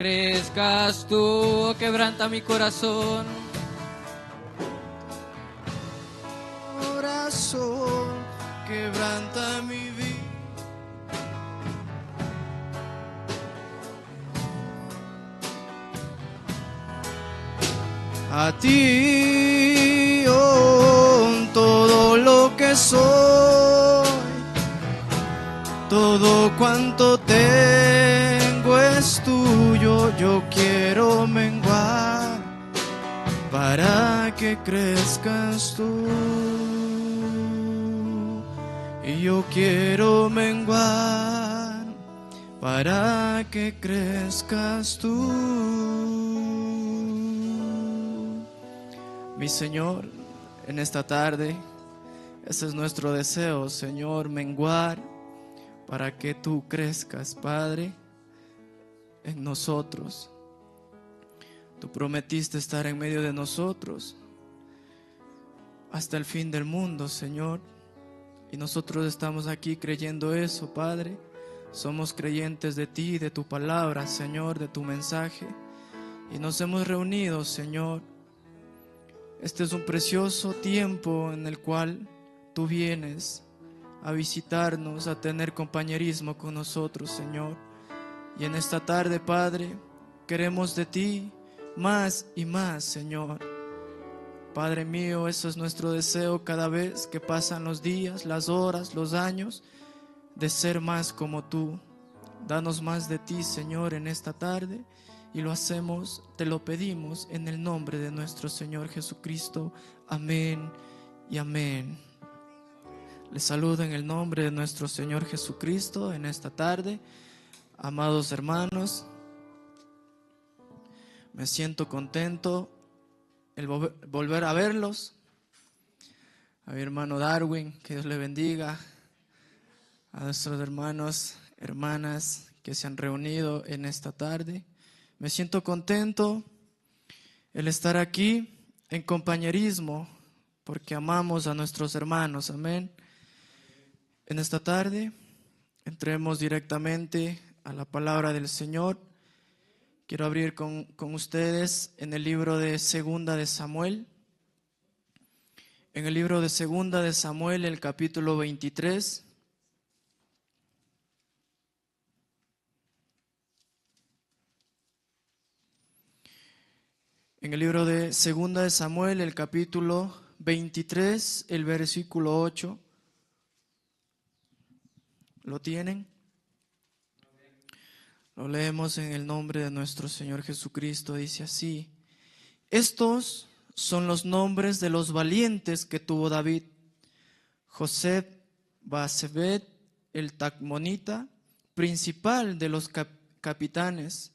Crezcas tú, quebranta mi corazón. Corazón, quebranta mi vida. A ti, todo lo que soy, todo cuanto tengo es tuyo. Yo quiero menguar para que crezcas tú. Y yo quiero menguar para que crezcas tú. Mi Señor, en esta tarde, ese es nuestro deseo, Señor, menguar para que tú crezcas, Padre, en nosotros. Tú prometiste estar en medio de nosotros hasta el fin del mundo, Señor. Y nosotros estamos aquí creyendo eso, Padre. Somos creyentes de ti, de tu palabra, Señor, de tu mensaje. Y nos hemos reunido, Señor. Este es un precioso tiempo en el cual tú vienes a visitarnos, a tener compañerismo con nosotros, Señor. Y en esta tarde, Padre, queremos de ti más y más, Señor. Padre mío, eso es nuestro deseo cada vez que pasan los días, las horas, los años, de ser más como tú. Danos más de ti, Señor, en esta tarde. Y lo hacemos, te lo pedimos en el nombre de nuestro Señor Jesucristo. Amén y amén. Les saludo en el nombre de nuestro Señor Jesucristo en esta tarde. Amados hermanos, me siento contento el volver a verlos. A mi hermano Darwin, que Dios le bendiga. A nuestros hermanos, hermanas que se han reunido en esta tarde. Me siento contento el estar aquí en compañerismo, porque amamos a nuestros hermanos, amén. En esta tarde entremos directamente a la palabra del Señor. Quiero abrir con ustedes en el libro de Segunda de Samuel. En el libro de Segunda de Samuel, el capítulo 23. En el libro de Segunda de Samuel, el capítulo 23, el versículo 8. ¿Lo tienen? Lo leemos en el nombre de nuestro Señor Jesucristo. Dice así: estos son los nombres de los valientes que tuvo David: José Basebet, el Tacmonita, principal de los capitanes.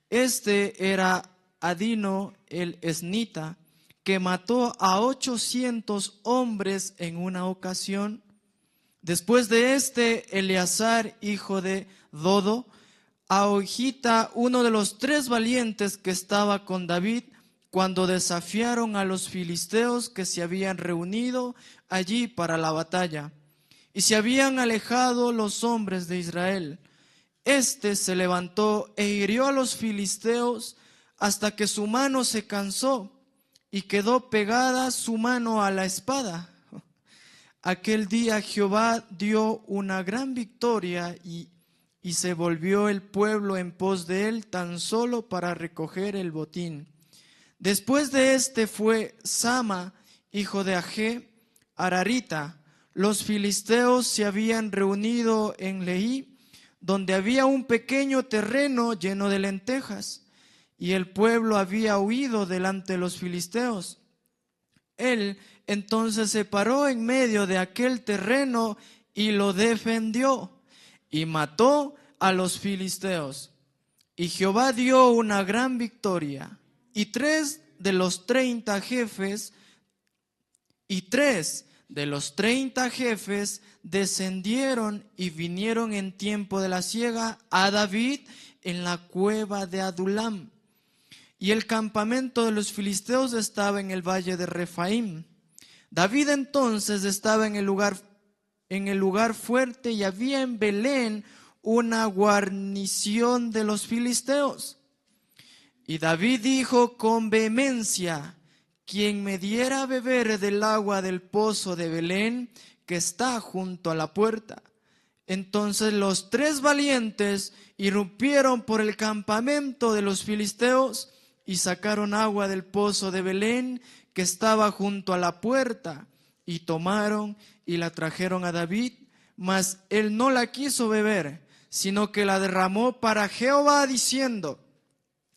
Este era Adino el Esnita, que mató a 800 hombres en una ocasión. Después de este, Eleazar, hijo de Dodo, Ahojita, uno de los 3 valientes que estaba con David cuando desafiaron a los filisteos que se habían reunido allí para la batalla, y se habían alejado los hombres de Israel. Este se levantó e hirió a los filisteos hasta que su mano se cansó y quedó pegada su mano a la espada. Aquel día Jehová dio una gran victoria y se volvió el pueblo en pos de él tan solo para recoger el botín. Después de este fue Sama, hijo de Agé, Ararita. Los filisteos se habían reunido en Leí, donde había un pequeño terreno lleno de lentejas, y el pueblo había huido delante de los filisteos. Él entonces se paró en medio de aquel terreno y lo defendió, y mató a los filisteos. Y Jehová dio una gran victoria, y 3 de los 30 jefes descendieron y vinieron en tiempo de la siega a David en la cueva de Adulam. Y el campamento de los filisteos estaba en el valle de Refaim. David entonces estaba en el lugar fuerte, y había en Belén una guarnición de los filisteos. Y David dijo con vehemencia: quien me diera a beber del agua del pozo de Belén, que está junto a la puerta. Entonces los 3 valientes irrumpieron por el campamento de los filisteos y sacaron agua del pozo de Belén, que estaba junto a la puerta, y tomaron y la trajeron a David, mas él no la quiso beber, sino que la derramó para Jehová, diciendo: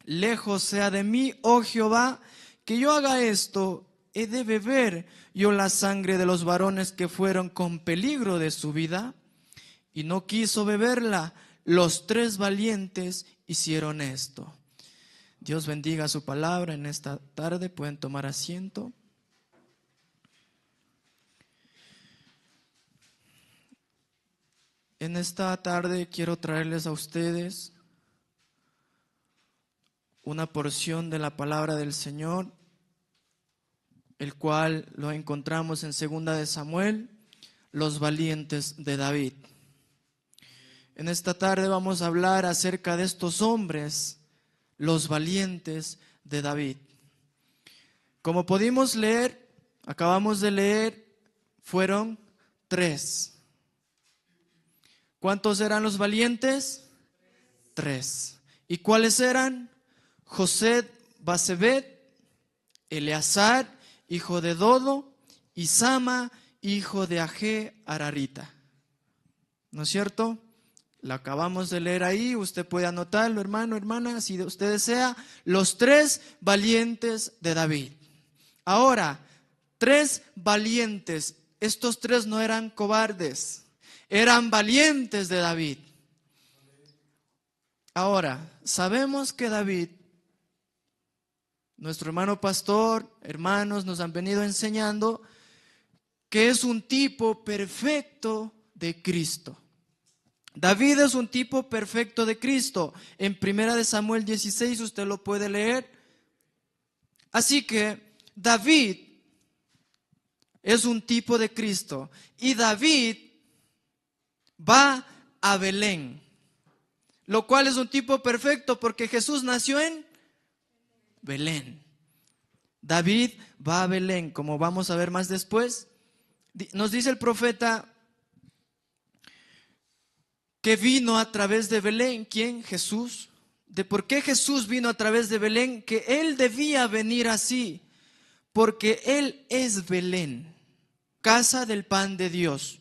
lejos sea de mí, oh Jehová, que yo haga esto. ¿He de beber yo la sangre de los varones que fueron con peligro de su vida? Y no quiso beberla. Los 3 valientes hicieron esto. Dios bendiga su palabra en esta tarde. Pueden tomar asiento. En esta tarde quiero traerles a ustedes una porción de la palabra del Señor, el cual lo encontramos en 2 de Samuel, los valientes de David. En esta tarde vamos a hablar acerca de estos hombres, los valientes de David. Como pudimos leer, acabamos de leer, fueron 3. ¿Cuántos eran los valientes? 3. ¿Y cuáles eran? José Basebet, Eleazar, hijo de Dodo, y Sama, hijo de Agé Ararita. ¿No es cierto? Lo acabamos de leer ahí, usted puede anotarlo, hermano, hermana, si usted desea, los 3 valientes de David. Ahora, 3 valientes, estos 3 no eran cobardes, eran valientes de David. Ahora, sabemos que David, nuestro hermano pastor, hermanos, nos han venido enseñando que es un tipo perfecto de Cristo. David es un tipo perfecto de Cristo. En 1 de Samuel 16 usted lo puede leer. Así que David es un tipo de Cristo. Y David va a Belén, lo cual es un tipo perfecto porque Jesús nació en Belén. David va a Belén, como vamos a ver más después. Nos dice el profeta que vino a través de Belén. ¿Quién? Jesús. ¿De por qué Jesús vino a través de Belén? Que Él debía venir así, porque Él es Belén, casa del pan de Dios.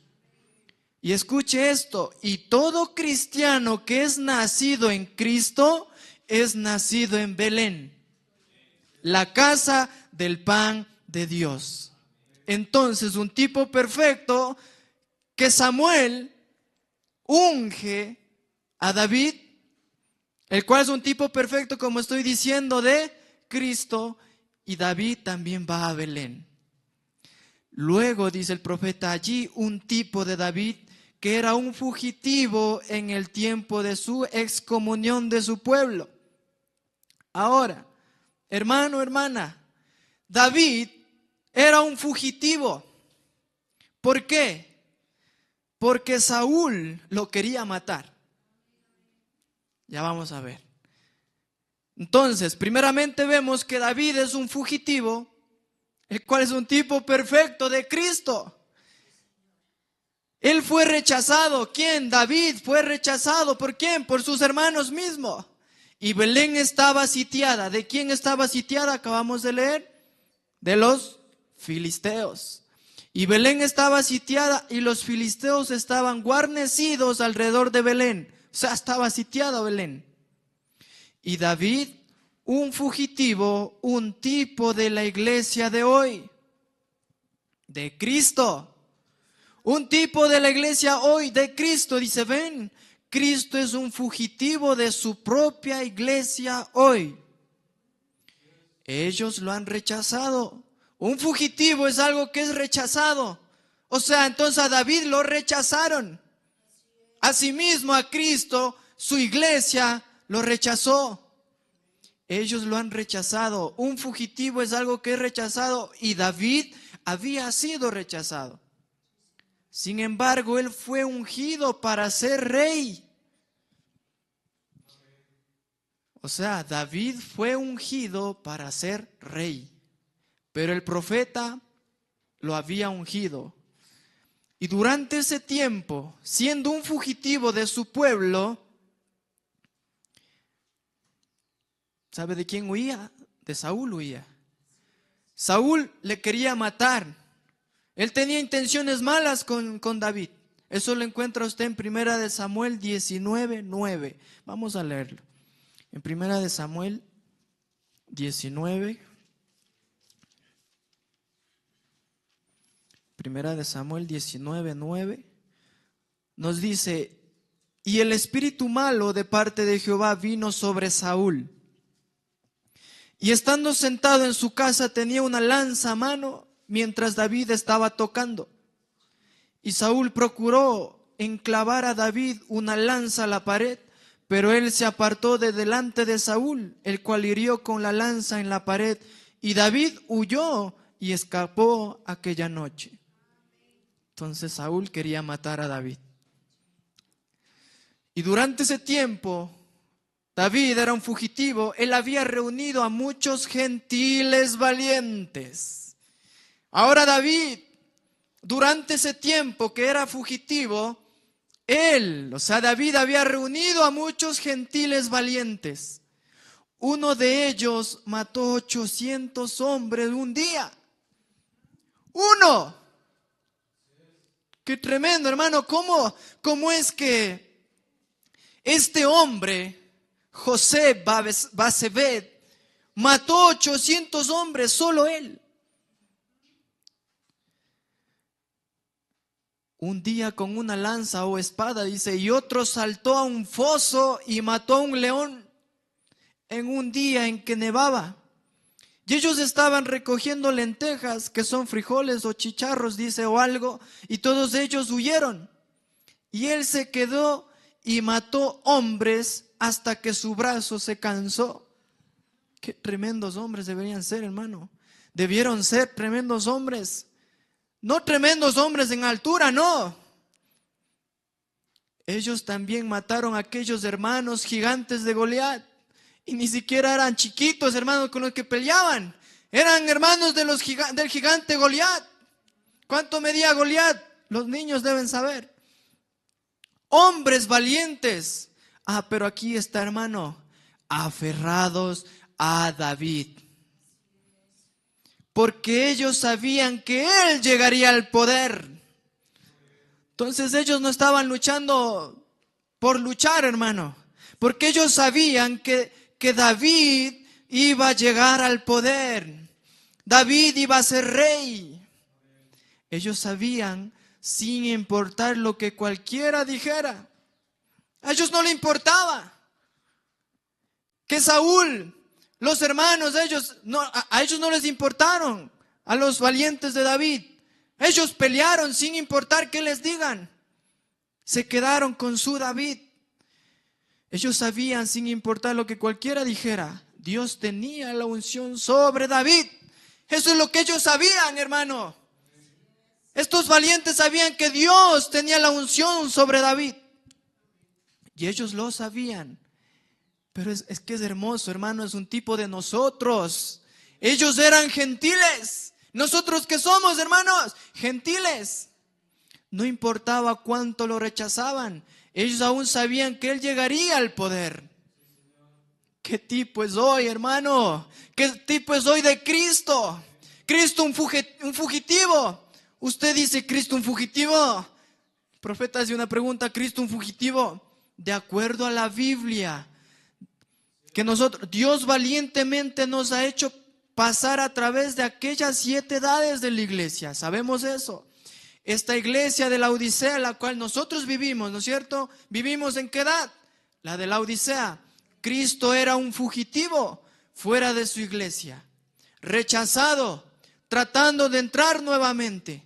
Y escuche esto, y todo cristiano que es nacido en Cristo es nacido en Belén, la casa del pan de Dios. Entonces, un tipo perfecto que Samuel unge a David, el cual es un tipo perfecto, como estoy diciendo, de Cristo, y David también va a Belén. Luego dice el profeta, allí un tipo de David que era un fugitivo en el tiempo de su excomunión de su pueblo. Ahora, hermano, hermana, David era un fugitivo. ¿Por qué? Porque Saúl lo quería matar. Ya vamos a ver. Entonces, primeramente vemos que David es un fugitivo, el cual es un tipo perfecto de Cristo. Él fue rechazado. ¿Quién? David fue rechazado. ¿Por quién? Por sus hermanos mismos. Y Belén estaba sitiada. ¿De quién estaba sitiada? Acabamos de leer. De los filisteos. Y Belén estaba sitiada y los filisteos estaban guarnecidos alrededor de Belén. O sea, estaba sitiada Belén. Y David, un fugitivo, un tipo de la iglesia de hoy, de Cristo. Un tipo de la iglesia hoy de Cristo. Dice, ven, Cristo es un fugitivo de su propia iglesia hoy. Ellos lo han rechazado. Un fugitivo es algo que es rechazado. O sea, entonces a David lo rechazaron. Asimismo a Cristo, su iglesia lo rechazó. Ellos lo han rechazado. Un fugitivo es algo que es rechazado y David había sido rechazado. Sin embargo, él fue ungido para ser rey. O sea, David fue ungido para ser rey, pero el profeta lo había ungido. Y durante ese tiempo, siendo un fugitivo de su pueblo, ¿sabe de quién huía? De Saúl huía. Saúl le quería matar. Él tenía intenciones malas con David. Eso lo encuentra usted en 1 Samuel 19:9. Vamos a leerlo. En 1 Samuel 19. 1 Samuel 19:9 nos dice: y el espíritu malo de parte de Jehová vino sobre Saúl. Y estando sentado en su casa tenía una lanza a mano mientras David estaba tocando. Y Saúl procuró enclavar a David una lanza a la pared, pero él se apartó de delante de Saúl, el cual hirió con la lanza en la pared. Y David huyó y escapó aquella noche. Entonces Saúl quería matar a David. Y durante ese tiempo, David era un fugitivo. Él había reunido a muchos gentiles valientes. Ahora David, durante ese tiempo que era fugitivo, David había reunido a muchos gentiles valientes. Uno de ellos mató 800 hombres un día. ¡Uno! ¡Qué tremendo, hermano! ¿Cómo es que este hombre, José Basebet, mató 800 hombres, solo él? Un día con una lanza o espada, dice, y otro saltó a un foso y mató a un león en un día en que nevaba. Y ellos estaban recogiendo lentejas, que son frijoles o chicharros, dice, o algo, y todos ellos huyeron. Y él se quedó y mató hombres hasta que su brazo se cansó. Qué tremendos hombres deberían ser, hermano. Debieron ser tremendos hombres. No tremendos hombres en altura, no. Ellos también mataron a aquellos hermanos gigantes de Goliat. Y ni siquiera eran chiquitos, hermanos, con los que peleaban. Eran hermanos del gigante Goliat. ¿Cuánto medía Goliat? Los niños deben saber. Hombres valientes. Pero aquí está, hermano, aferrados a David. Porque ellos sabían que él llegaría al poder. Entonces ellos no estaban luchando por luchar, hermano. Porque ellos sabían que David iba a llegar al poder. David iba a ser rey. Ellos sabían, sin importar lo que cualquiera dijera. A ellos no le importaba que Saúl, los hermanos de ellos, a ellos no les importaron, a los valientes de David. Ellos pelearon sin importar qué les digan. Se quedaron con su David. Ellos sabían, sin importar lo que cualquiera dijera, Dios tenía la unción sobre David. Eso es lo que ellos sabían, hermano. Estos valientes sabían que Dios tenía la unción sobre David. Y ellos lo sabían. Pero es que es hermoso, hermano, es un tipo de nosotros. Ellos eran gentiles. Nosotros que somos, hermanos, gentiles. No importaba cuánto lo rechazaban. Ellos aún sabían que él llegaría al poder. ¿Qué tipo es hoy, hermano? ¿Qué tipo es hoy de Cristo? Cristo un fugitivo. Usted dice, ¿Cristo un fugitivo? El profeta hace una pregunta, ¿Cristo un fugitivo? De acuerdo a la Biblia, que Dios valientemente nos ha hecho pasar a través de aquellas 7 edades de la iglesia. ¿Sabemos eso? Esta iglesia de la Odisea, la cual nosotros vivimos, ¿no es cierto? ¿Vivimos en qué edad? La de la Odisea. Cristo era un fugitivo fuera de su iglesia, rechazado, tratando de entrar nuevamente.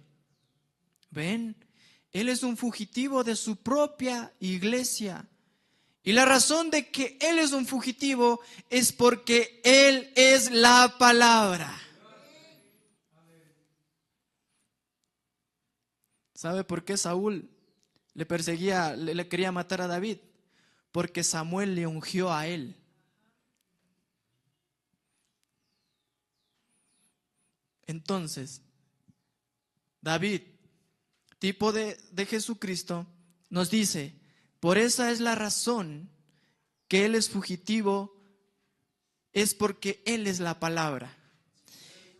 ¿Ven? Él es un fugitivo de su propia iglesia. Y la razón de que Él es un fugitivo es porque Él es la palabra. ¿Sabe por qué Saúl le perseguía, le quería matar a David? Porque Samuel le ungió a él. Entonces, David, tipo de Jesucristo, nos dice, por esa es la razón que Él es fugitivo, es porque Él es la palabra.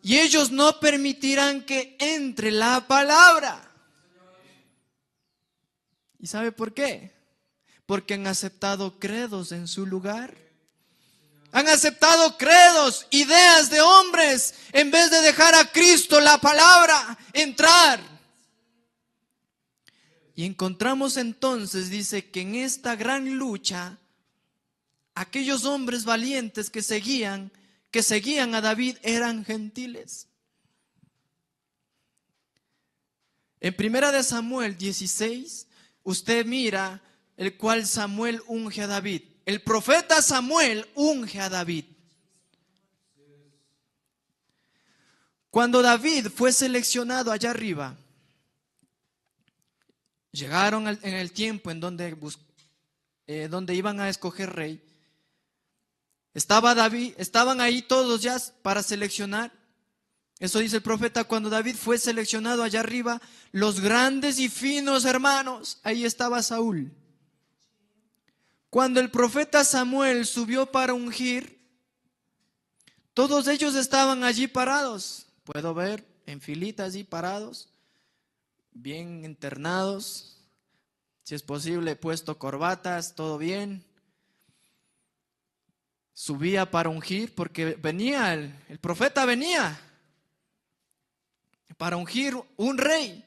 Y ellos no permitirán que entre la palabra. ¿Y sabe por qué? Porque han aceptado credos en su lugar. Han aceptado credos, ideas de hombres, en vez de dejar a Cristo, la palabra, entrar. Y encontramos entonces, dice, que en esta gran lucha, aquellos hombres valientes que seguían a David eran gentiles. En 1 Samuel 16, usted mira el cual Samuel unge a David. El profeta Samuel unge a David. Cuando David fue seleccionado allá arriba, llegaron en el tiempo en donde iban a escoger rey. Estaban ahí todos ya para seleccionar. Eso dice el profeta, cuando David fue seleccionado allá arriba, los grandes y finos hermanos, ahí estaba Saúl. Cuando el profeta Samuel subió para ungir, todos ellos estaban allí parados. Puedo ver en filita allí parados, bien internados, si es posible puesto corbatas, todo bien. Subía para ungir porque venía, el profeta venía para ungir un rey.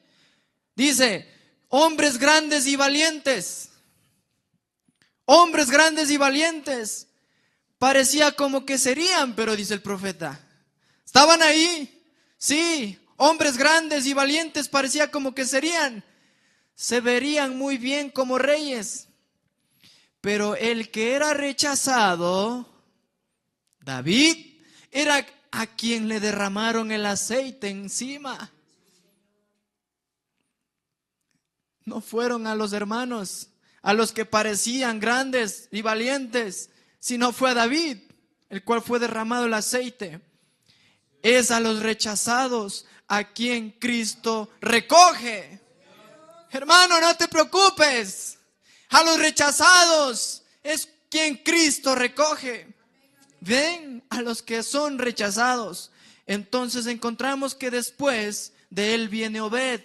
Dice, hombres grandes y valientes. Hombres grandes y valientes. Parecía como que serían, pero dice el profeta, estaban ahí, sí, hombres grandes y valientes, parecía como que serían. Se verían muy bien como reyes. Pero el que era rechazado, David, era a quien le derramaron el aceite encima. No fueron a los hermanos, a los que parecían grandes y valientes, sino fue a David, el cual fue derramado el aceite. Es a los rechazados a quien Cristo recoge. Hermano, no te preocupes. A los rechazados es quien Cristo recoge. Ven a los que son rechazados. Entonces encontramos que después de él viene Obed.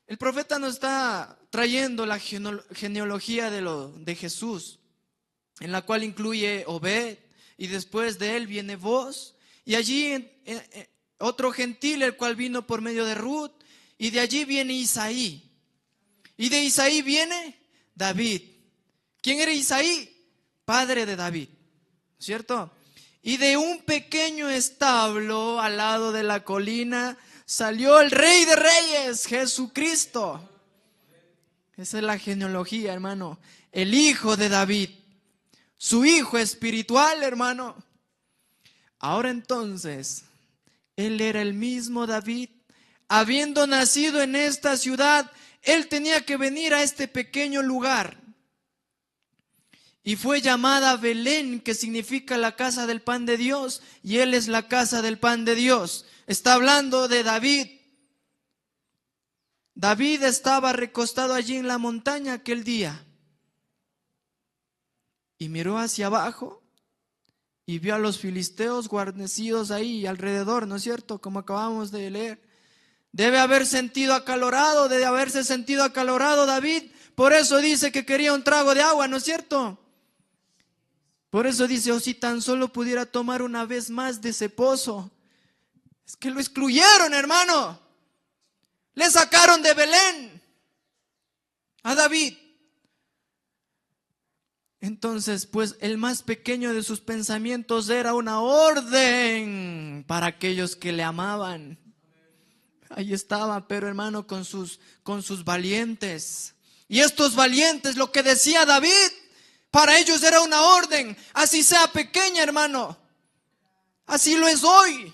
El profeta nos está trayendo la genealogía de Jesús, en la cual incluye Obed, y después de él viene Boz, y allí otro gentil, el cual vino por medio de Ruth, y de allí viene Isaí, y de Isaí viene David. ¿Quién era Isaí? Padre de David, ¿cierto? Y de un pequeño establo al lado de la colina salió el Rey de Reyes, Jesucristo. Esa es la genealogía, hermano. El hijo de David, su hijo espiritual, hermano. Ahora entonces, él era el mismo David. Habiendo nacido en esta ciudad, él tenía que venir a este pequeño lugar. Y fue llamada Belén, que significa la casa del pan de Dios. Y él es la casa del pan de Dios. Está hablando de David. David estaba recostado allí en la montaña aquel día. Y miró hacia abajo y vio a los filisteos guarnecidos ahí alrededor, ¿no es cierto? Como acabamos de leer. Debe haberse sentido acalorado David. Por eso dice que quería un trago de agua, ¿no es cierto? Por eso dice, oh, si tan solo pudiera tomar una vez más de ese pozo. Es que lo excluyeron, hermano. Le sacaron de Belén a David. Entonces, pues el más pequeño de sus pensamientos era una orden para aquellos que le amaban. Ahí estaba, pero hermano, con sus valientes. Y estos valientes, lo que decía David, para ellos era una orden, así sea pequeña, hermano. Así lo es hoy.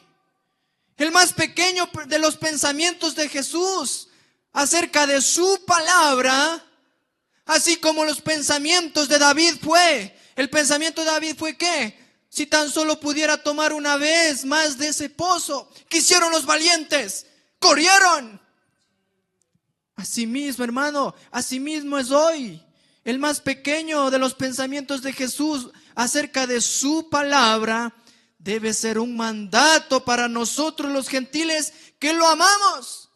El más pequeño de los pensamientos de Jesús acerca de su palabra, así como los pensamientos de David fue. El pensamiento de David fue ¿qué? Si tan solo pudiera tomar una vez más de ese pozo. ¿Qué hicieron los valientes? Corrieron. Asimismo, hermano, asimismo es hoy. El más pequeño de los pensamientos de Jesús acerca de su palabra debe ser un mandato para nosotros los gentiles que lo amamos.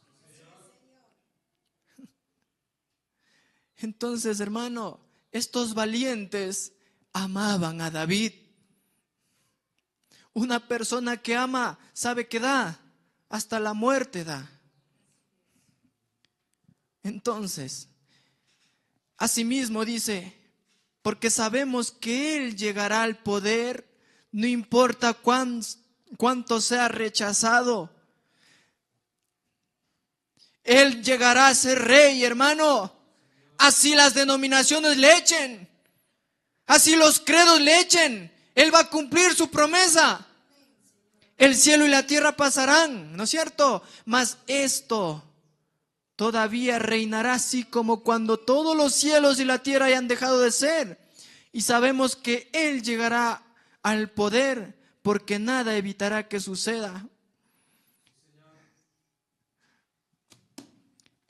Entonces, hermano, estos valientes amaban a David. Una persona que ama sabe que da, hasta la muerte da. Entonces, asimismo dice, porque sabemos que Él llegará al poder, no importa cuánto sea rechazado. Él llegará a ser rey, hermano. Así las denominaciones le echen, así los credos le echen, Él va a cumplir su promesa. El cielo y la tierra pasarán, ¿no es cierto? Mas esto todavía reinará, así como cuando todos los cielos y la tierra hayan dejado de ser. Y sabemos que Él llegará al poder, porque nada evitará que suceda.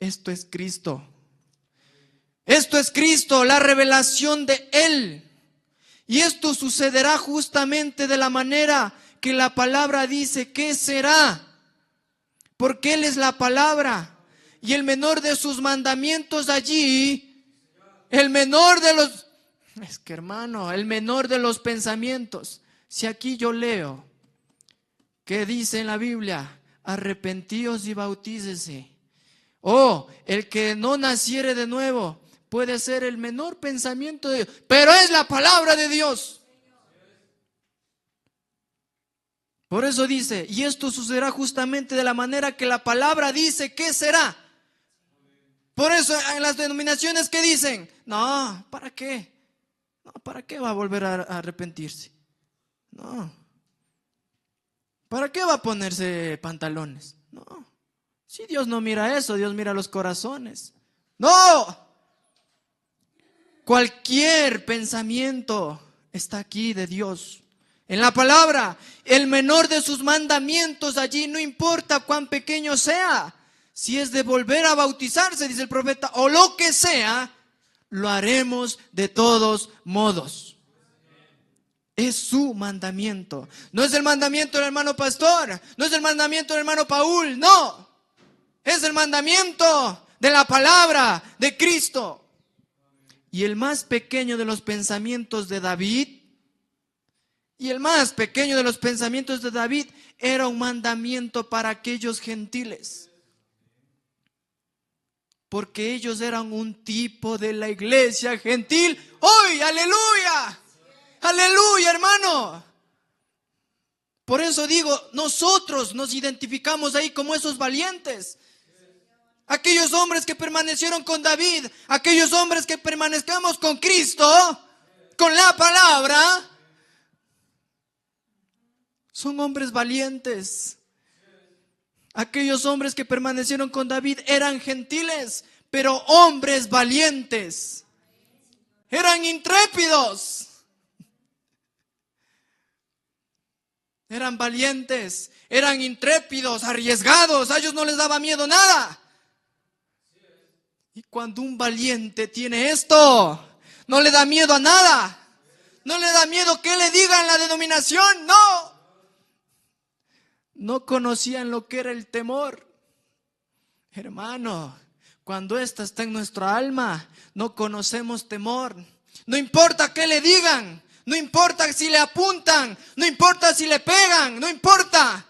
Esto es Cristo. Esto es Cristo, la revelación de Él. Y esto sucederá justamente de la manera que la palabra dice que será. Porque Él es la palabra. Y el menor de sus mandamientos allí, el menor de los, es que hermano, el menor de los pensamientos. Si aquí yo leo que dice en la Biblia, arrepentíos y bautícese. El que no naciere de nuevo puede ser el menor pensamiento de Dios, pero es la palabra de Dios. Por eso dice, y esto sucederá justamente de la manera que la palabra dice que será. Por eso en las denominaciones que dicen, no, ¿para qué? No, ¿para qué va a volver a arrepentirse? No. ¿Para qué va a ponerse pantalones? No. Si Dios no mira eso, Dios mira los corazones. No. Cualquier pensamiento está aquí de Dios. En la palabra, el menor de sus mandamientos allí, no importa cuán pequeño sea. Si es de volver a bautizarse, dice el profeta, o lo que sea, lo haremos de todos modos. Es su mandamiento. No es el mandamiento del hermano pastor, no es el mandamiento del hermano Paul, no. Es el mandamiento de la palabra de Cristo. Y el más pequeño de los pensamientos de David, era un mandamiento para aquellos gentiles. Porque ellos eran un tipo de la iglesia gentil. ¡Hoy! ¡Aleluya! ¡Aleluya, hermano! Por eso digo, nosotros nos identificamos ahí como esos valientes. Aquellos hombres que permanecieron con David, aquellos hombres que permanezcamos con Cristo, con la palabra, son hombres valientes. Aquellos hombres que permanecieron con David eran gentiles, pero hombres valientes. Eran intrépidos. Eran valientes, eran intrépidos, arriesgados. A ellos no les daba miedo nada. Y cuando un valiente tiene esto, no le da miedo a nada. No le da miedo que le digan la denominación, no. No conocían lo que era el temor. Hermano, cuando esta está en nuestra alma, no conocemos temor. No importa qué le digan, no importa si le apuntan, no importa si le pegan, no importa.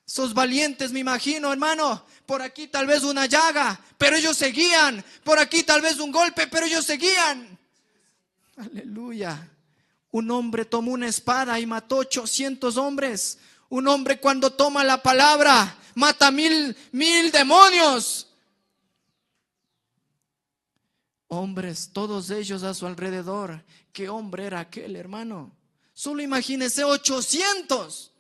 Esos valientes, me imagino, hermano, por aquí tal vez una llaga, pero ellos seguían. Por aquí tal vez un golpe, pero ellos seguían. Aleluya. Un hombre tomó una espada y mató 800 hombres. Un hombre cuando toma la palabra mata mil demonios. Hombres, todos ellos a su alrededor. ¿Qué hombre era aquel, hermano? Solo imagínese 800.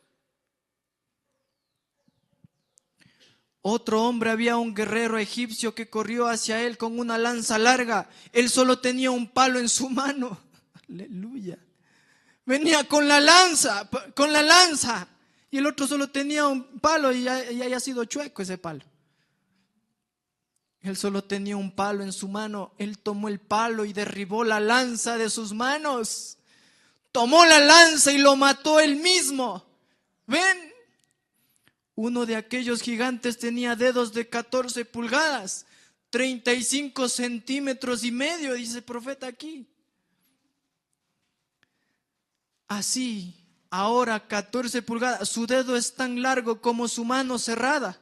Otro hombre, había un guerrero egipcio que corrió hacia él con una lanza larga. Él solo tenía un palo en su mano. Aleluya. Venía con la lanza. Y el otro solo tenía un palo y ya haya sido chueco ese palo. Él solo tenía un palo en su mano. Él tomó el palo y derribó la lanza de sus manos. Tomó la lanza y lo mató él mismo. ¿Ven? Uno de aquellos gigantes tenía dedos de 14 pulgadas, 35 centímetros y medio, dice el profeta aquí. Así, ahora 14 pulgadas, su dedo es tan largo como su mano cerrada.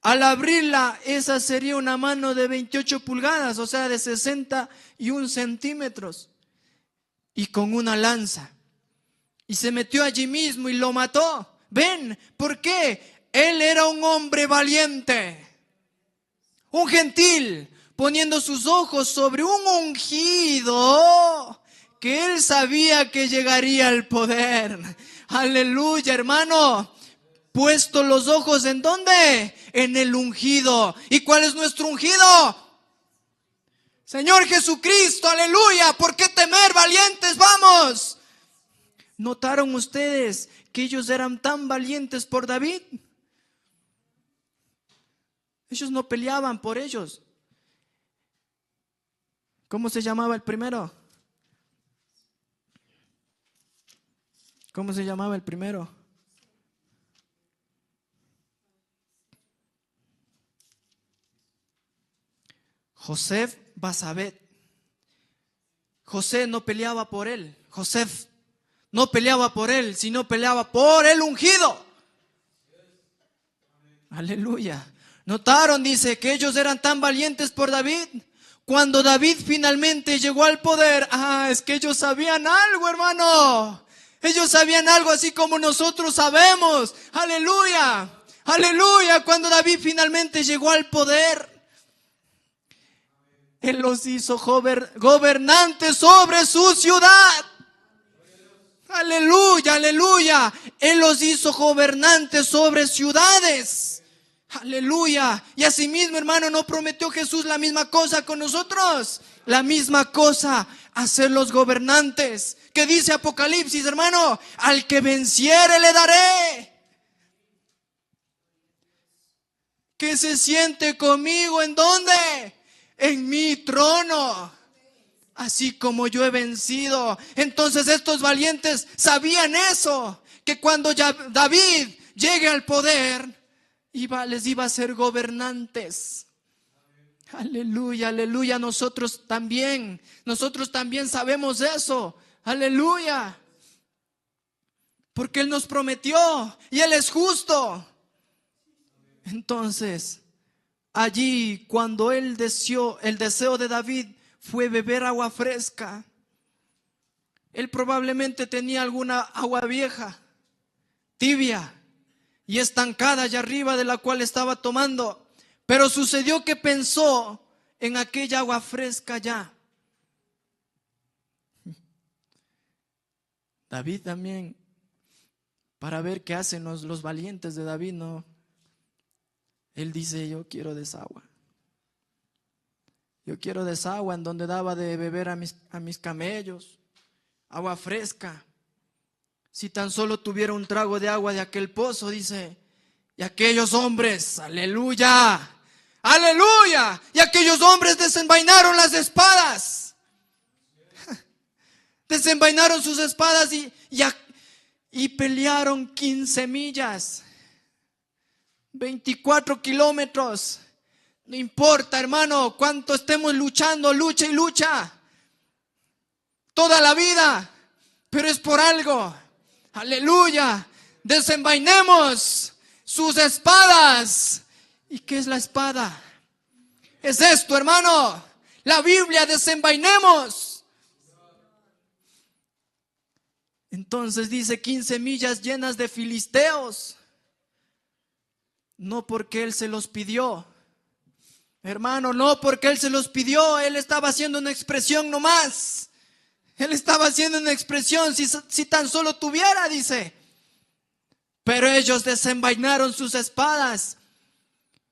Al abrirla, esa sería una mano de 28 pulgadas, o sea, de 61 centímetros. Y con una lanza. Y se metió allí mismo y lo mató. ¿Ven? ¿Por qué? Él era un hombre valiente. Un gentil, poniendo sus ojos sobre un ungido que él sabía que llegaría al poder. Aleluya, hermano. Puesto los ojos ¿en dónde? En el ungido. ¿Y cuál es nuestro ungido? Señor Jesucristo, aleluya. ¿Por qué temer, valientes? Vamos. ¿Notaron ustedes que ellos eran tan valientes por David? Ellos no peleaban por ellos. ¿Cómo se llamaba el primero? ¿Cómo se llamaba el primero? José Basabet. José no peleaba por él. José no peleaba por él, sino peleaba por el ungido. Aleluya. Notaron, dice, que ellos eran tan valientes por David. Cuando David finalmente llegó al poder, es que ellos sabían algo, hermano. Ellos sabían algo así como nosotros sabemos. Aleluya. Aleluya. Cuando David finalmente llegó al poder, Él los hizo gobernantes sobre su ciudad. Aleluya, aleluya. Él los hizo gobernantes sobre ciudades. Aleluya. Y asimismo, hermano, ¿no prometió Jesús la misma cosa con nosotros? La misma cosa, hacerlos gobernantes. ¿Qué dice Apocalipsis, hermano? Al que venciere le daré que se siente conmigo. ¿En dónde? En mi trono, así como yo he vencido. Entonces estos valientes sabían eso, que cuando David llegue al poder, les iba a ser gobernantes. Aleluya, aleluya. Nosotros también sabemos eso. Aleluya. Porque Él nos prometió y Él es justo. Entonces, allí cuando el deseo de David fue beber agua fresca, él probablemente tenía alguna agua vieja, tibia y estancada allá arriba de la cual estaba tomando. Pero sucedió que pensó en aquella agua fresca ya. David también, para ver qué hacen los valientes de David, no. Él dice, yo quiero de esa agua. Yo quiero de esa agua en donde daba de beber a mis camellos. Agua fresca. Si tan solo tuviera un trago de agua de aquel pozo, dice. Y aquellos hombres, aleluya, aleluya. Y aquellos hombres desenvainaron las espadas. Desenvainaron sus espadas y pelearon 15 millas. 24 kilómetros. No importa, hermano, cuánto estemos luchando, lucha y lucha. Toda la vida. Pero es por algo. Aleluya. Desenvainemos sus espadas. ¿Y qué es la espada? Es esto, hermano. La Biblia, desenvainemos. Entonces dice 15 millas llenas de filisteos. No porque Él se los pidió, hermano, no porque Él se los pidió. Él estaba haciendo una expresión nomás. Él estaba haciendo una expresión, si tan solo tuviera, dice. Pero ellos desenvainaron sus espadas,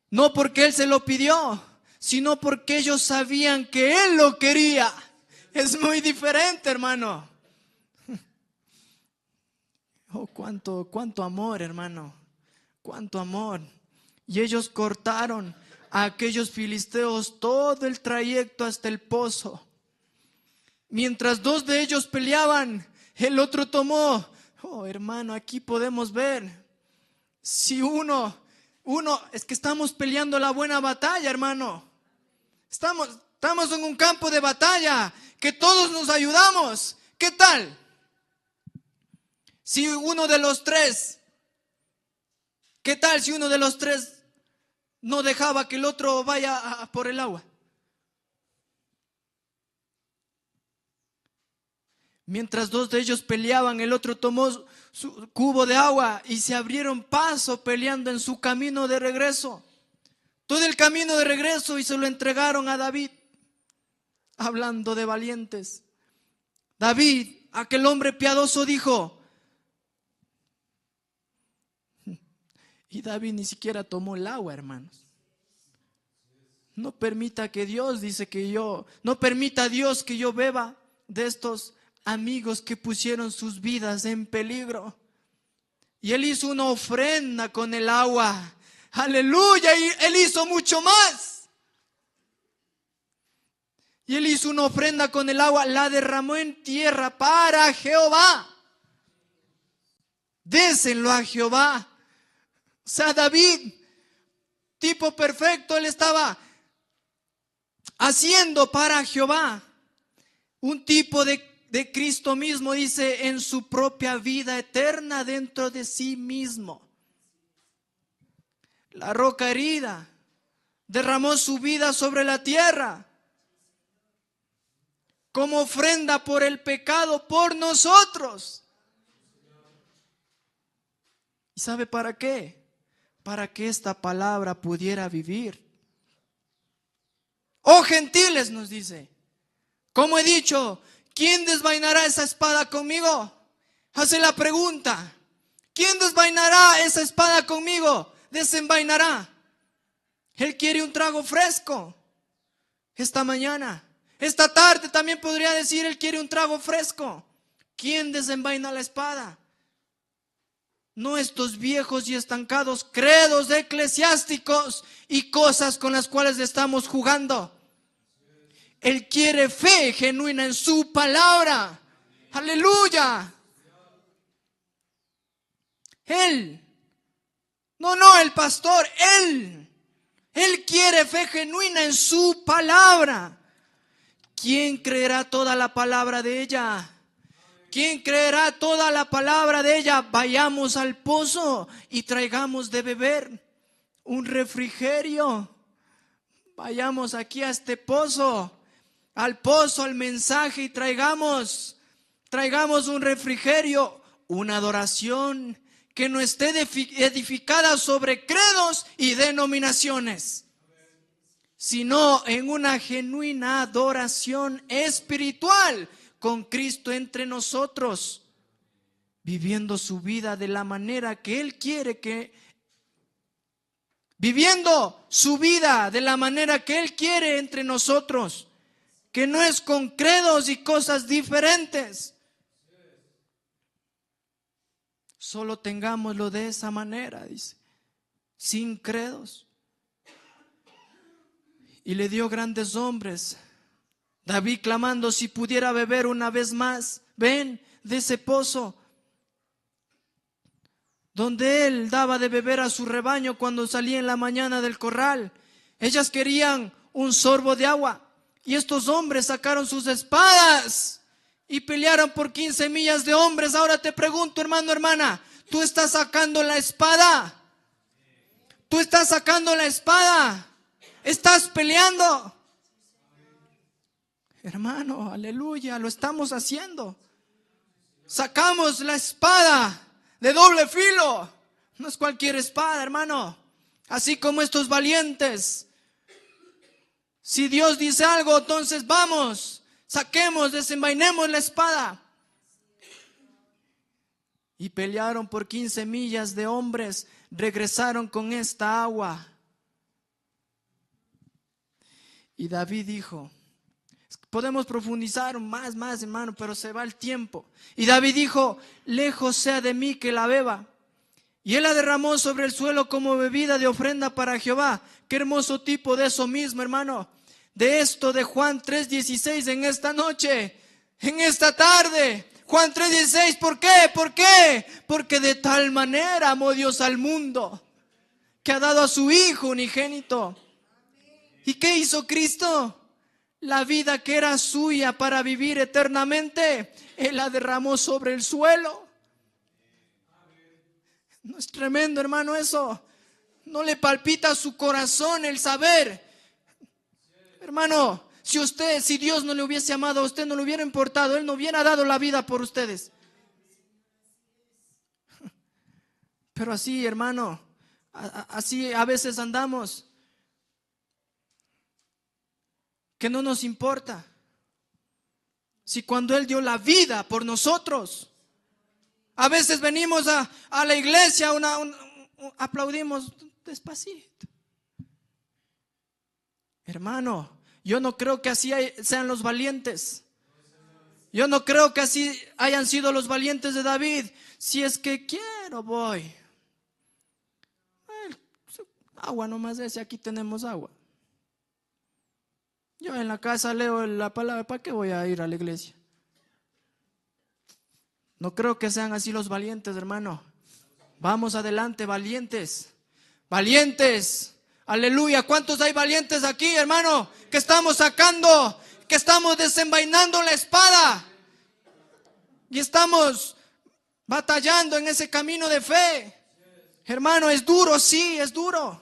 no porque Él se lo pidió, sino porque ellos sabían que Él lo quería. Es muy diferente, hermano. Cuánto amor, hermano. Cuánto amor. Y ellos cortaron a aquellos filisteos todo el trayecto hasta el pozo. Mientras dos de ellos peleaban, el otro tomó. Oh, hermano, aquí podemos ver. Si uno, es que estamos peleando la buena batalla, hermano. Estamos en un campo de batalla, que todos nos ayudamos. ¿Qué tal? Si uno de los tres, ¿qué tal si uno de los tres no dejaba que el otro vaya por el agua? Mientras dos de ellos peleaban, el otro tomó su cubo de agua y se abrieron paso peleando en su camino de regreso. Todo el camino de regreso, y se lo entregaron a David. Hablando de valientes, David, aquel hombre piadoso, dijo, y David ni siquiera tomó el agua, hermanos. No permita que Dios, no permita a Dios que yo beba de estos amigos que pusieron sus vidas en peligro. Y él hizo una ofrenda con el agua. Aleluya, y él hizo mucho más. Y él hizo una ofrenda con el agua, la derramó en tierra para Jehová. Désenlo a Jehová. O sea, David, tipo perfecto, él estaba haciendo para Jehová. Un tipo de Cristo mismo, dice, en su propia vida eterna dentro de sí mismo. La roca herida derramó su vida sobre la tierra como ofrenda por el pecado por nosotros. ¿Y sabe para qué? Para que esta palabra pudiera vivir. Oh gentiles, nos dice, como he dicho, ¿quién desvainará esa espada conmigo? Hace la pregunta, ¿quién desvainará esa espada conmigo? Desenvainará. Él quiere un trago fresco esta mañana. Esta tarde también podría decir, él quiere un trago fresco. ¿Quién desenvaina la espada? No estos viejos y estancados credos eclesiásticos y cosas con las cuales estamos jugando. Él quiere fe genuina en su palabra. Aleluya. Él, no el pastor, él quiere fe genuina en su palabra. ¿Quién creerá toda la palabra de ella? ¿Quién creerá toda la palabra de ella? Vayamos al pozo y traigamos de beber un refrigerio. Vayamos aquí a este pozo, al mensaje, y traigamos un refrigerio, una adoración que no esté edificada sobre credos y denominaciones, sino en una genuina adoración espiritual con Cristo entre nosotros, viviendo su vida de la manera que Él quiere viviendo su vida de la manera que Él quiere entre nosotros, que no es con credos y cosas diferentes. Solo tengámoslo de esa manera, dice, sin credos. Y le dio grandes hombres. David clamando, si pudiera beber una vez más, ven de ese pozo donde él daba de beber a su rebaño cuando salía en la mañana del corral. Ellas querían un sorbo de agua, y estos hombres sacaron sus espadas y pelearon por 15 millas de hombres. Ahora te pregunto, hermano, hermana, ¿tú estás sacando la espada? ¿Tú estás sacando la espada? ¿Estás peleando? Hermano, aleluya, lo estamos haciendo. Sacamos la espada de doble filo. No es cualquier espada, hermano. Así como estos valientes. Si Dios dice algo, entonces vamos, saquemos, desenvainemos la espada. Y pelearon por 15 millas de hombres. Regresaron con esta agua. Y David dijo, Podemos profundizar más, hermano, pero se va el tiempo. Y David dijo: lejos sea de mí que la beba. Y él la derramó sobre el suelo como bebida de ofrenda para Jehová. Qué hermoso tipo de eso mismo, hermano. De esto de Juan 3:16 en esta noche, en esta tarde. Juan 3:16, ¿por qué? ¿Por qué? Porque de tal manera amó Dios al mundo, que ha dado a su Hijo unigénito. ¿Y qué hizo Cristo? La vida que era suya para vivir eternamente, Él la derramó sobre el suelo. ¿No es tremendo, hermano, eso? ¿No le palpita a su corazón el saber? Hermano, si Dios no le hubiese amado a usted, no le hubiera importado, Él no hubiera dado la vida por ustedes. Pero así, hermano, así a veces andamos, que no nos importa. Si cuando Él dio la vida por nosotros, a veces venimos a la iglesia, aplaudimos despacito. Hermano, yo no creo que así sean los valientes. Yo no creo que así hayan sido los valientes de David. Si es que quiero, voy. Agua nomás ese, aquí tenemos agua. Yo en la casa leo la palabra, ¿para qué voy a ir a la iglesia? No creo que sean así los valientes, hermano. Vamos adelante, valientes. Valientes. Aleluya. ¿Cuántos hay valientes aquí, hermano? Que estamos sacando, que estamos desenvainando la espada. Y estamos batallando en ese camino de fe. Hermano, es duro, sí, es duro.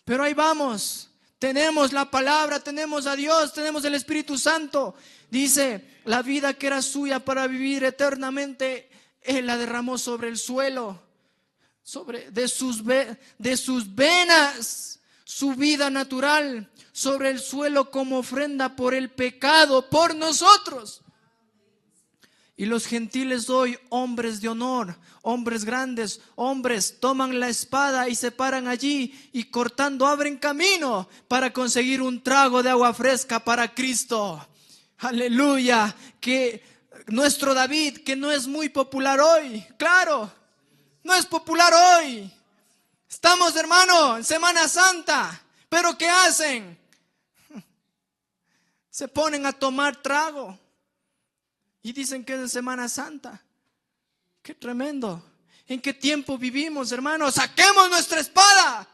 Pero ahí vamos. Tenemos la palabra, tenemos a Dios, tenemos el Espíritu Santo. Dice, la vida que era suya para vivir eternamente, Él la derramó sobre el suelo, de sus venas, su vida natural, sobre el suelo como ofrenda por el pecado, por nosotros. Y los gentiles hoy, hombres de honor, hombres grandes, hombres, toman la espada y se paran allí y cortando abren camino para conseguir un trago de agua fresca para Cristo. Aleluya. Que nuestro David, que no es muy popular hoy, claro, no es popular hoy. Estamos, hermano, en Semana Santa, pero ¿qué hacen? Se ponen a tomar trago. Y dicen que es de Semana Santa. Qué tremendo. ¿En qué tiempo vivimos, hermanos? Saquemos nuestra espada.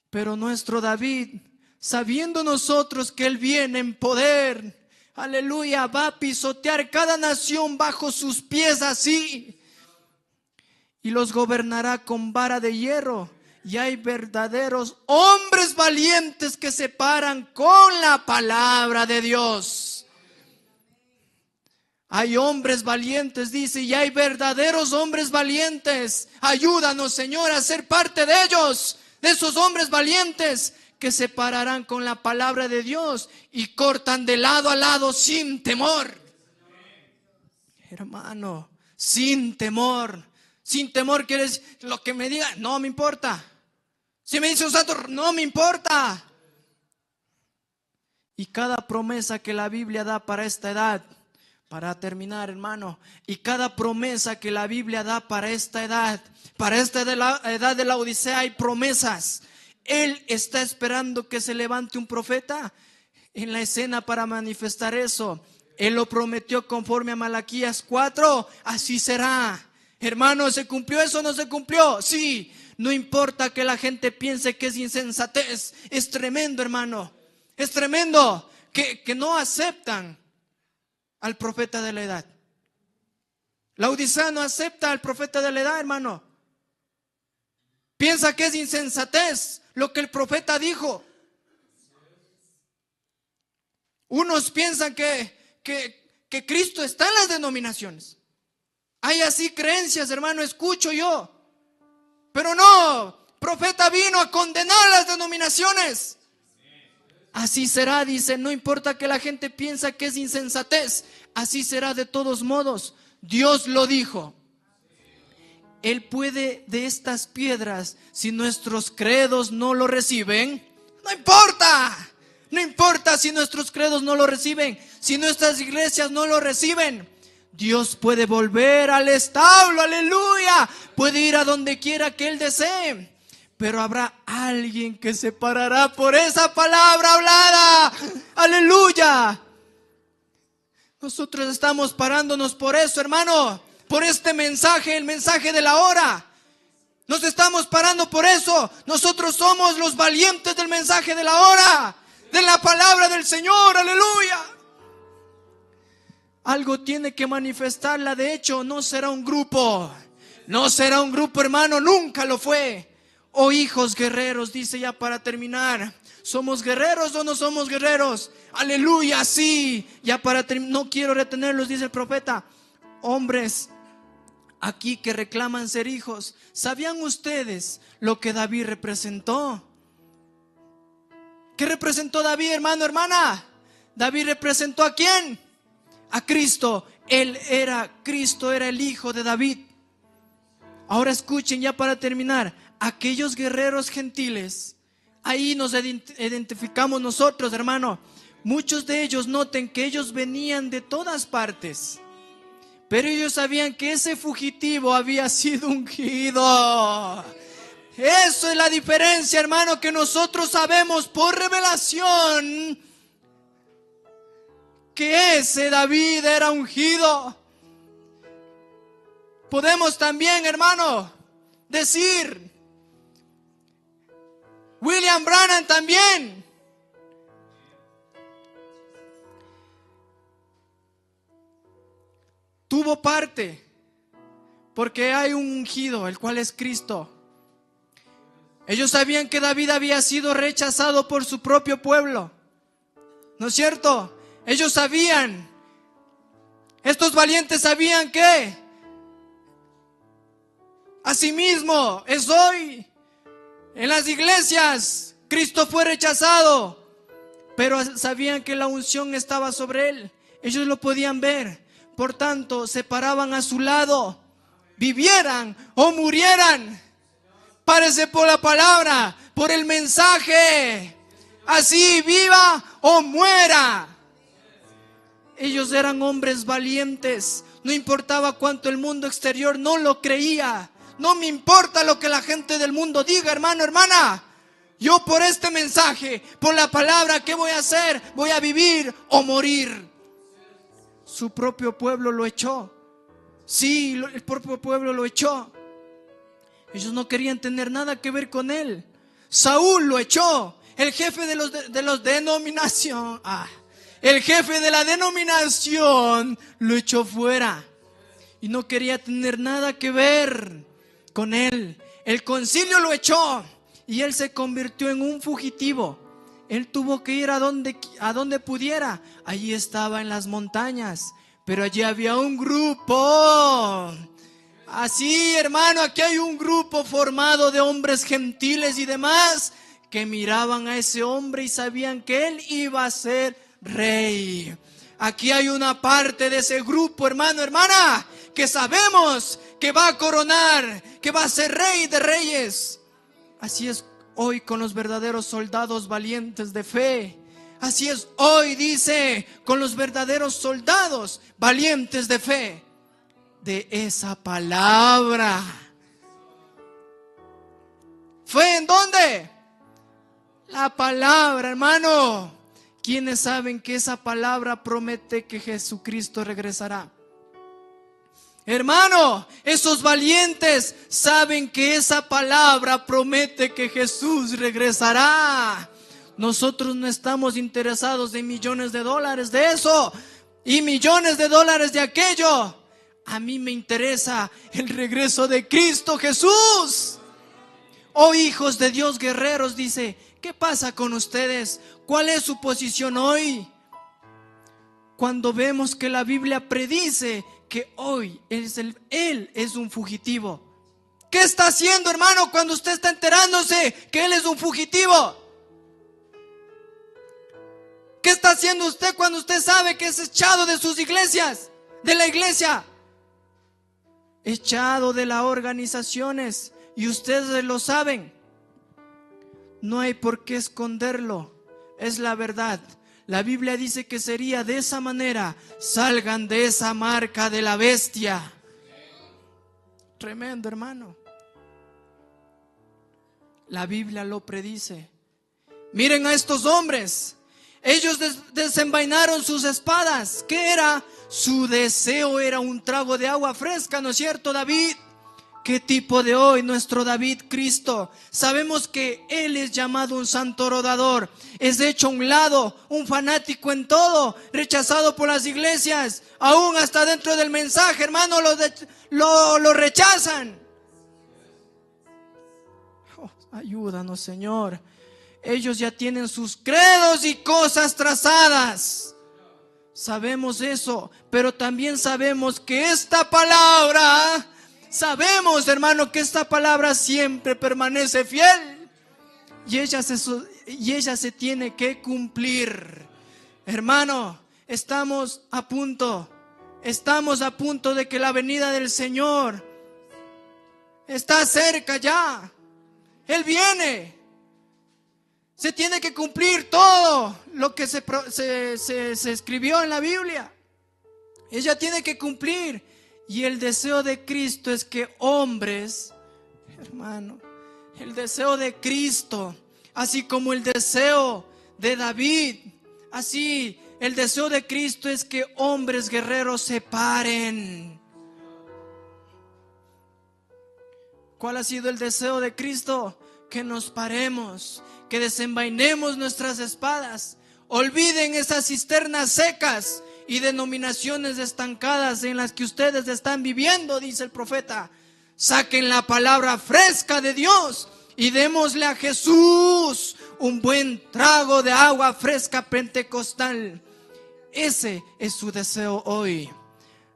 Pero nuestro David, sabiendo nosotros que Él viene en poder, aleluya, va a pisotear cada nación bajo sus pies así. Y los gobernará con vara de hierro. Y hay verdaderos hombres valientes que se paran con la palabra de Dios. Hay hombres valientes, dice, y hay verdaderos hombres valientes. Ayúdanos, Señor, a ser parte de ellos, de esos hombres valientes que se pararán con la palabra de Dios y cortan de lado a lado sin temor. Hermano, sin temor. Sin temor quiere decir, lo que me diga, no me importa. Si me dice un santo, no me importa. Y cada promesa que la Biblia da para esta edad, para terminar, hermano, y cada promesa que la Biblia da para esta edad de la edad de la Odisea, hay promesas. Él está esperando que se levante un profeta en la escena para manifestar eso. Él lo prometió conforme a Malaquías 4, así será. Hermano, ¿se cumplió eso o no se cumplió? Sí, no importa que la gente piense que es insensatez. Es tremendo, hermano. Es tremendo que no aceptan al profeta de la edad. La Odisea no acepta al profeta de la edad, hermano. Piensa que es insensatez lo que el profeta dijo. Unos piensan que Cristo está en las denominaciones. Hay así creencias, hermano, escucho yo. Pero no, profeta vino a condenar las denominaciones. Así será, dice, no importa que la gente piensa que es insensatez, así será de todos modos. Dios lo dijo. Él puede de estas piedras, si nuestros credos no lo reciben, no importa. No importa si nuestros credos no lo reciben, si nuestras iglesias no lo reciben. Dios puede volver al establo, aleluya. Puede ir a donde quiera que Él desee. Pero habrá alguien que se parará por esa palabra hablada. Aleluya. Nosotros estamos parándonos por eso, hermano. Por este mensaje, el mensaje de la hora. Nos estamos parando por eso. Nosotros somos los valientes del mensaje de la hora, de la palabra del Señor, aleluya. Algo tiene que manifestarla. De hecho, no será un grupo. No será un grupo, hermano, nunca lo fue. Oh hijos guerreros, dice ya para terminar. ¿Somos guerreros o no somos guerreros? Aleluya, sí. Ya para terminar, no quiero retenerlos, dice el profeta. Hombres aquí que reclaman ser hijos, ¿sabían ustedes lo que David representó? ¿Qué representó David, hermano, hermana? David representó ¿a quién? A Cristo. Cristo era el hijo de David. Ahora escuchen ya para terminar. Aquellos guerreros gentiles, ahí nos identificamos nosotros, hermano. Muchos de ellos, noten que ellos venían de todas partes, pero ellos sabían que ese fugitivo había sido ungido. Eso es la diferencia, hermano, que nosotros sabemos por revelación que ese David era ungido. Podemos también, hermano, decir William Branham también tuvo parte, porque hay un ungido, el cual es Cristo. Ellos sabían que David había sido rechazado por su propio pueblo, ¿no es cierto? Ellos sabían, estos valientes sabían que asimismo es hoy. En las iglesias Cristo fue rechazado, pero sabían que la unción estaba sobre Él. Ellos lo podían ver. Por tanto, se paraban a su lado, vivieran o murieran. Párese por la palabra, por el mensaje. Así viva o muera. Ellos eran hombres valientes. No importaba cuánto el mundo exterior no lo creía. No me importa lo que la gente del mundo diga, hermano, hermana. Yo por este mensaje, por la palabra, ¿qué voy a hacer? Voy a vivir o morir. Su propio pueblo lo echó. Sí, el propio pueblo lo echó. Ellos no querían tener nada que ver con él. Saúl lo echó. El jefe de los denominación. El jefe de la denominación lo echó fuera. Y no quería tener nada que ver con él. El concilio lo echó y él se convirtió en un fugitivo. Él tuvo que ir a donde pudiera. Allí estaba en las montañas, pero allí había un grupo. Así, hermano, aquí hay un grupo formado de hombres gentiles y demás que miraban a ese hombre y sabían que él iba a ser rey. Aquí hay una parte de ese grupo, hermano, hermana, que sabemos que va a coronar, que va a ser rey de reyes. Así es hoy con los verdaderos soldados valientes de fe. Así es hoy, dice, con los verdaderos soldados valientes de fe, de esa palabra. ¿Fue en dónde? La palabra, hermano. ¿Quiénes saben que esa palabra promete que Jesucristo regresará? Hermano, esos valientes saben que esa palabra promete que Jesús regresará. Nosotros no estamos interesados en millones de dólares de eso y millones de dólares de aquello. A mí me interesa el regreso de Cristo Jesús. Oh hijos de Dios guerreros, dice, ¿qué pasa con ustedes? ¿Cuál es su posición hoy? Cuando vemos que la Biblia predice que hoy Él es un fugitivo. ¿Qué está haciendo, hermano, cuando usted está enterándose que Él es un fugitivo? ¿Qué está haciendo usted cuando usted sabe que es echado de sus iglesias, de la iglesia? Echado de las organizaciones, y ustedes lo saben. No hay por qué esconderlo. Es la verdad. La Biblia dice que sería de esa manera. Salgan de esa marca de la bestia. Tremendo, hermano. La Biblia lo predice. Miren a estos hombres. Ellos desenvainaron sus espadas. ¿Qué era? Su deseo era un trago de agua fresca, ¿no es cierto, David? ¿Qué tipo de hoy nuestro David Cristo? Sabemos que Él es llamado un santo rodador, es hecho a un lado, un fanático en todo, rechazado por las iglesias, aún hasta dentro del mensaje, hermano, lo rechazan. Oh, ayúdanos, Señor. Ellos ya tienen sus credos y cosas trazadas. Sabemos eso, pero también sabemos que esta palabra... Sabemos, hermano, que esta palabra siempre permanece fiel y ella se tiene que cumplir. Hermano, estamos a punto de que la venida del Señor está cerca ya. Él viene. Se tiene que cumplir todo lo que se escribió en la Biblia. Ella tiene que cumplir. Y el deseo de Cristo es que hombres, hermano, el deseo de Cristo, así como el deseo de David, así el deseo de Cristo es que hombres guerreros se paren. ¿Cuál ha sido el deseo de Cristo? Que nos paremos, que desenvainemos nuestras espadas. Olviden esas cisternas secas y denominaciones estancadas en las que ustedes están viviendo, dice el profeta. Saquen la palabra fresca de Dios y démosle a Jesús un buen trago de agua fresca pentecostal. Ese es su deseo hoy.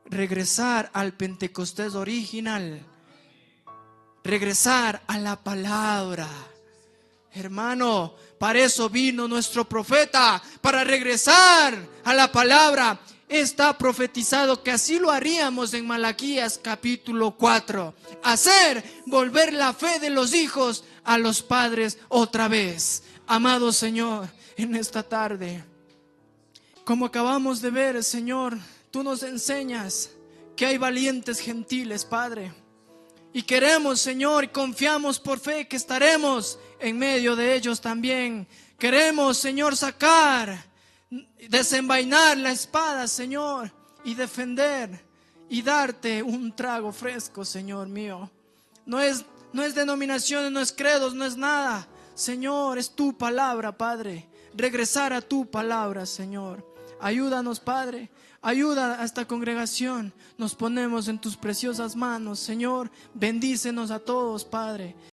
Regresar al Pentecostés original. Regresar a la palabra. Hermano, para eso vino nuestro profeta, para regresar a la palabra. Está profetizado que así lo haríamos en Malaquías capítulo 4. Hacer volver la fe de los hijos a los padres otra vez. Amado Señor, en esta tarde, como acabamos de ver, Señor, tú nos enseñas que hay valientes gentiles, Padre. Y queremos, Señor, y confiamos por fe que estaremos en medio de ellos también. Queremos, Señor, desenvainar la espada, Señor, y defender y darte un trago fresco, Señor mío. No es denominaciones, no es credos, no es nada. Señor, es tu palabra, Padre. Regresar a tu palabra, Señor. Ayúdanos, Padre. Ayuda a esta congregación. Nos ponemos en tus preciosas manos, Señor. Bendícenos a todos, Padre.